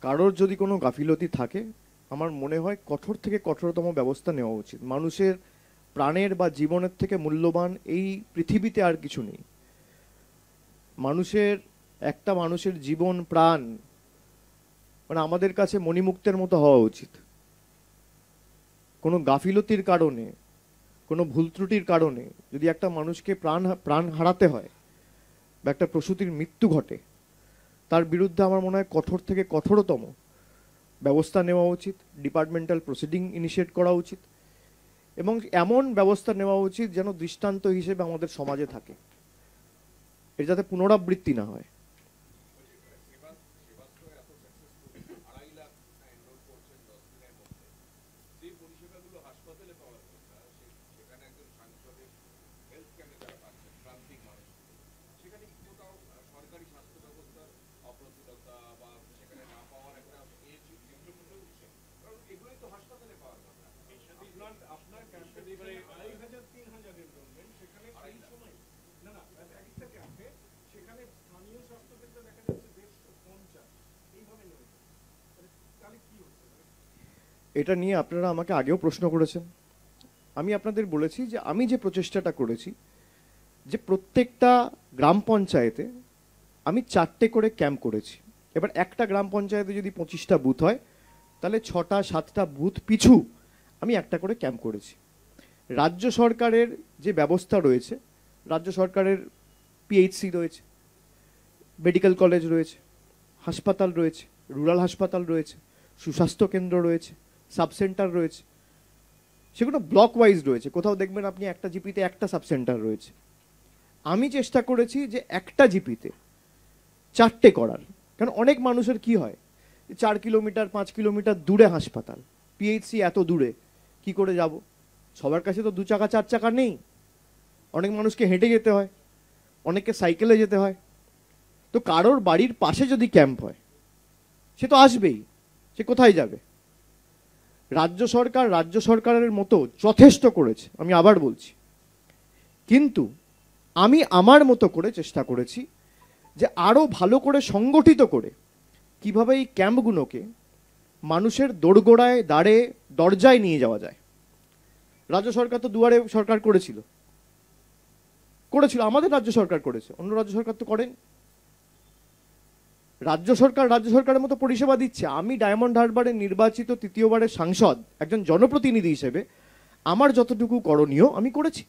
কারোর যদি কোনো গাফিলতি থাকে আমার মনে হয় কঠোর থেকে কঠোরতম ব্যবস্থা নেওয়া উচিত। মানুষের প্রাণের বা জীবনের থেকে মূল্যবান এই পৃথিবীতে আর কিছু নেই। মানুষের জীবন প্রাণ মানে আমাদের কাছে মণিমুক্তের মতো হওয়া উচিত। কোনো গাফিলতির কারণে, কোনো ভুল ত্রুটির কারণে যদি একটা মানুষকে প্রাণ হারাতে হয় বা একটা প্রসূতির মৃত্যু ঘটে, তার বিরুদ্ধে আমার মনে হয় কঠোর থেকে কঠোরতম ব্যবস্থা নেওয়া উচিত, ডিপার্টমেন্টাল প্রসিডিং ইনিশিয়েট করা উচিত এবং এমন ব্যবস্থা নেওয়া উচিত যেন দৃষ্টান্ত হিসেবে আমাদের সমাজে থাকে, এর যাতে পুনরাবৃত্তি না হয়। এটা নিয়ে আপনারা আমাকে আগেও প্রশ্ন করেছেন। আমি আপনাদের বলেছি যে আমি যে প্রচেষ্টাটা করেছি যে প্রত্যেকটা গ্রাম পঞ্চায়েতে আমি 4টে করে ক্যাম্প করেছি। এবার একটা গ্রাম পঞ্চায়েতে যদি 25টা বুথ হয় তাহলে 6টা 7টা বুথ পিছু আমি একটা করে ক্যাম্প করেছি। রাজ্য সরকারের যে ব্যবস্থা রয়েছে, রাজ্য সরকারের পিএইচসি রয়েছে, মেডিকেল কলেজ রয়েছে, হাসপাতাল রয়েছে, রুরাল হাসপাতাল রয়েছে, সুস্বাস্থ্য কেন্দ্র রয়েছে, সাব সেন্টার রয়েছে, সেগুলো ব্লক ওয়াইজ রয়েছে। কোথাও দেখবেন আপনি একটা জিপিতে একটা সাব সেন্টার রয়েছে। আমি চেষ্টা করেছি যে একটা জিপিতে 4টে করার। কারণ অনেক মানুষের কি হয়, 4 কিলোমিটার 5 কিলোমিটার দূরে হাসপাতাল, পিএইচসি এত দূরে কি করে যাব? সবার কাছে তো 2 চাকা 4 চাকা নেই, অনেক মানুষকে হেঁটে যেতে হয়, অনেককে সাইকেলে যেতে হয়। তো কারোর বাড়ির পাশে যদি ক্যাম্প হয় সে তো আসবেই, সে কোথায় যাবে? রাজ্য সরকারের মতো যথেষ্ট করেছে, আমি আবার বলছি, কিন্তু আমি আমার মতো করে চেষ্টা করেছি যে আরো ভালো করে সংগঠিত করে কিভাবে এই ক্যাম্পগুলোকে মানুষের দোরগোড়ায় দাঁড়ে দরজায় নিয়ে যাওয়া যায়। রাজ্য সরকার তো দুয়ারে সরকার করেছিল, আমাদের রাজ্য সরকার করেছে, অন্য রাজ্য সরকার তো করেন। রাজ্য সরকারের মতো পরিষেবা দিচ্ছে। আমি ডায়মন্ড হারবারের নির্বাচিত 3য়বারের সাংসদ, একজন জনপ্রতিনিধি হিসেবে আমার যতটুকু করণীয় আমি করেছি।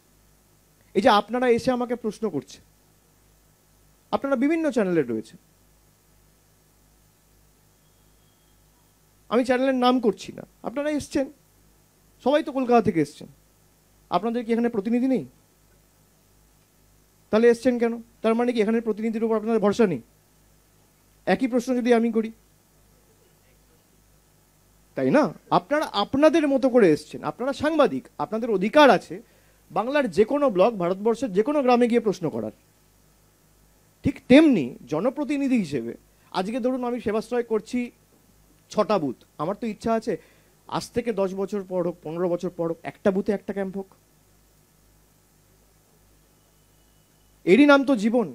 এই যে আপনারা এসে আমাকে প্রশ্ন করছে, আপনারা বিভিন্ন চ্যানেলে রয়েছে, আমি চ্যানেলের নাম করছি না, আপনারা এসছেন, সবাই তো কলকাতা থেকে এসছেন, আপনাদের কি এখানে প্রতিনিধি নেই? তাহলে এসছেন কেন? তার মানে কি এখানের প্রতিনিধির উপর আপনাদের ভরসা নেই? একই প্রশ্ন যদি আমি করি, তাই না? আপনারা আপনাদের মতো করে এসছেন, আপনারা সাংবাদিক, আপনাদের অধিকার আছে বাংলার যে কোনো ব্লক, ভারতবর্ষের যে কোনো গ্রামে গিয়ে প্রশ্ন করার। ঠিক তেমনি জনপ্রতিনিধি হিসেবে আজকে ধরুন আমি সেবাশ্রয় করছি 6টা বুথ, আমার তো ইচ্ছা আছে আজ থেকে 10 বছর পর হোক, 15 বছর পর হোক, একটা বুথে একটা ক্যাম্প হোক। এরই নাম তো জীবন।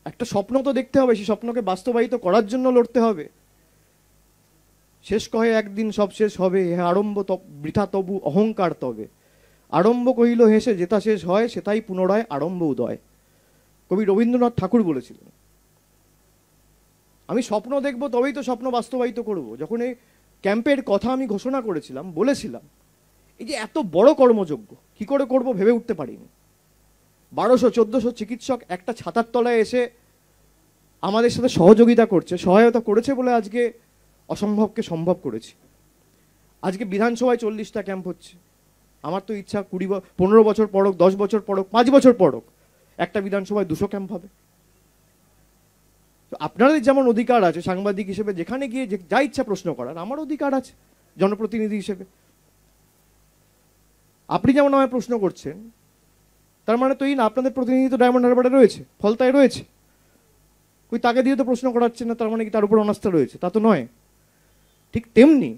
একটা স্বপ্ন তো দেখতে হবে, সেই স্বপ্নকে বাস্তবায়িত করার জন্য লড়তে হবে। শেষ কহে একদিন সব শেষ হবে, হে আরম্ভ বৃথা তবু অহংকার তবে। আরম্ভ কহিল হেসে যেটা শেষ হয়, সেটাই পুনরায় আরম্ভ উদয়। কবি রবীন্দ্রনাথ ঠাকুর বলেছিলেন। আমি স্বপ্ন দেখব, তবেই তো স্বপ্ন বাস্তবায়িত করব। যখন এই ক্যাম্পের কথা আমি ঘোষণা করেছিলাম, বলেছিলাম এই যে এত বড় কর্মযজ্ঞ কি করে করব ভেবে উঠতে পারিনি। 1200-1400 চিকিৎসক একটা ছাতার তলায় এসে আমাদের সাথে সহায়তা করেছে বলে আজকে অসম্ভবকে সম্ভব করেছি। আজকে বিধানসভায় 40টা ক্যাম্প হচ্ছে। আমার তো ইচ্ছা 15 বছর পর হোক, 10 বছর পর হোক, 5 বছর পর হোক, একটা বিধানসভায় 200 ক্যাম্প হবে। তো আপনাদের যেমন অধিকার আছে সাংবাদিক হিসেবে যেখানে গিয়ে যা ইচ্ছা প্রশ্ন করার, আমার অধিকার আছে জনপ্রতিনিধি হিসেবে। আপনি যেমন আমায় প্রশ্ন করছেন, তার মানে তো এই না আপনাদের প্রতিনিধি তো ডায়মন্ড হারবারে রয়েছে, ফলতায় রয়েছে, ওই তাকে দিয়ে তো প্রশ্ন করাচ্ছেন না, তার মানে কি তার উপর অনাস্থা রয়েছে? তা তো নয়। ঠিক তেমনি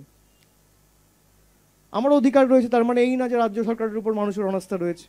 আমার অধিকার রয়েছে, তার মানে এই না যে রাজ্য সরকারের উপর মানুষের অনাস্থা রয়েছে।